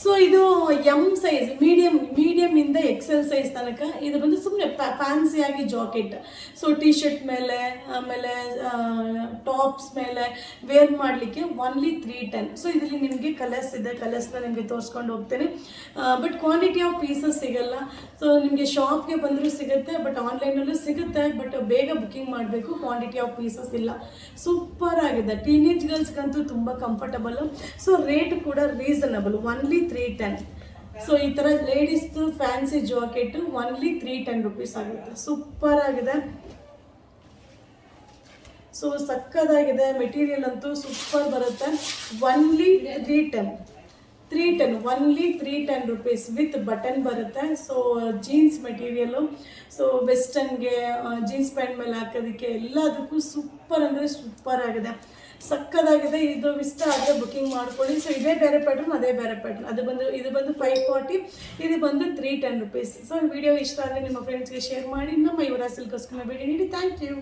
So ಇದು M size, medium ಇಂದ XL size ತನಕ ಇದು ಬಂದು ಸುಮ್ಮನೆ ಫ್ಯಾನ್ಸಿಯಾಗಿ ಜಾಕೆಟ್. ಸೊ ಟಿ ಶರ್ಟ್ ಮೇಲೆ, ಆಮೇಲೆ ಟಾಪ್ಸ್ ಮೇಲೆ ವೇರ್ ಮಾಡಲಿಕ್ಕೆ ಓನ್ಲಿ 310. ಸೊ ಇದರಲ್ಲಿ ನಿಮಗೆ ಕಲರ್ಸ್ ಇದೆ, ಕಲರ್ಸ್ನ ನಿಮಗೆ ತೋರಿಸ್ಕೊಂಡು ಹೋಗ್ತೇನೆ. ಬಟ್ ಕ್ವಾಂಟಿಟಿ ಆಫ್ ಪೀಸಸ್ ಸಿಗಲ್ಲ. ಸೊ ನಿಮಗೆ ಶಾಪ್ಗೆ ಬಂದರೂ ಸಿಗುತ್ತೆ, ಬಟ್ ಆನ್ಲೈನಲ್ಲೂ ಸಿಗುತ್ತೆ, ಬಟ್ ಬೇಗ ಬುಕ್ಕಿಂಗ್ ಮಾಡಬೇಕು, ಕ್ವಾಂಟಿಟಿ ಆಫ್ ಪೀಸಸ್ ಇಲ್ಲ. ಸೂಪರ್ ಆಗಿದೆ, ಟೀನೇಜ್ ಗರ್ಲ್ಸ್ಗಂತೂ ತುಂಬ ಕಂಫರ್ಟಬಲ್. ಸೊ ರೇಟ್ ಕೂಡ ರೀಸನಬಲ್, ಓನ್ಲಿ 310. ಸೊ ಈ ಥರ ಲೇಡೀಸ್ದು ಫ್ಯಾನ್ಸಿ ಜಾಕೆಟ್ ಓನ್ಲಿ 310 ರುಪೀಸ್ ಆಗುತ್ತೆ. ಸೂಪರ್ ಆಗಿದೆ, ಸೊ ಸಕ್ಕದಾಗಿದೆ. ಮೆಟೀರಿಯಲ್ ಅಂತೂ ಸೂಪರ್ ಬರುತ್ತೆ. Only 310 only 310 rupees with button ಬರುತ್ತೆ. ಸೊ ಜೀನ್ಸ್ ಮೆಟೀರಿಯಲು, ಸೊ ವೆಸ್ಟರ್ನ್ಗೆ ಜೀನ್ಸ್ ಪ್ಯಾಂಟ್ ಮೇಲೆ ಹಾಕೋದಕ್ಕೆ ಎಲ್ಲದಕ್ಕೂ ಸೂಪರ್ ಅಂದರೆ ಸೂಪರ್ ಆಗಿದೆ, ಸಕ್ಕದಾಗಿದೆ. ಇದು ಇಷ್ಟ ಆದರೆ ಬುಕ್ಕಿಂಗ್ ಮಾಡ್ಕೊಳ್ಳಿ. ಸೊ ಇದೇ ಬೇರೆ ಪ್ಯಾಟ್ರನ್, ಅದೇ ಬೇರೆ ಪ್ಯಾಟ್ರನ್. ಇದು ಬಂದು 540, ಇದು ಬಂದು 310 ರುಪೀಸ್. ಸೊ ವಿಡಿಯೋ ಇಷ್ಟ ಆದರೆ ನಿಮ್ಮ ಫ್ರೆಂಡ್ಸ್ಗೆ ಶೇರ್ ಮಾಡಿ. ನಮ್ಮ ಯುವರಾಜ್ ಸಿಲ್ಕ್ಸ್ನ ಭೇಟಿ ನೀಡಿ. Thank you.